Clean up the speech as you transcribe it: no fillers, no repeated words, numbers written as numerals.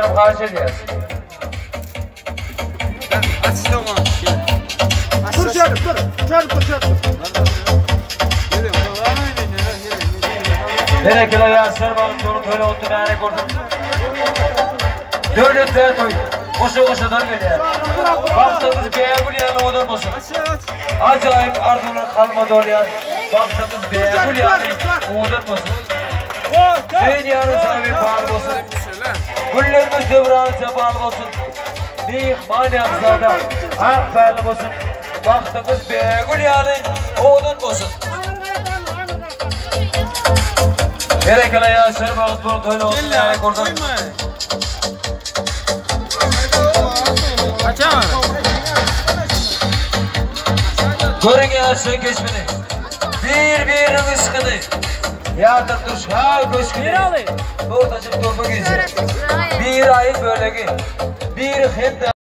Canım karşı diyor. Dur canım dur. Canım. Nereye kilo yansır balık dolu böyle oldu yani kurdum. Dördü tüye koy. Koşa dön geliyor. Baktığımız beğenmeli yanı odur musun? Acayip ardına kalmadı oraya. Baktığımız beğenmeli yanı odur musun? Dünyanın sahibi bağlı olsun. Güllerimiz devranıza bağlı olsun. Büyük maniyatlarda hak bağlı olsun. Baktığımız beğenmeli yanı odur musun? Gerekli yaşlar bağlı bulup öyle olsun yani kurdum. Görün yaşlı geçmini. Bir rızkını. Yardım duş ha köşkünü. Ortacık torba geçer. Bir ayı böyle ki. Bir hem de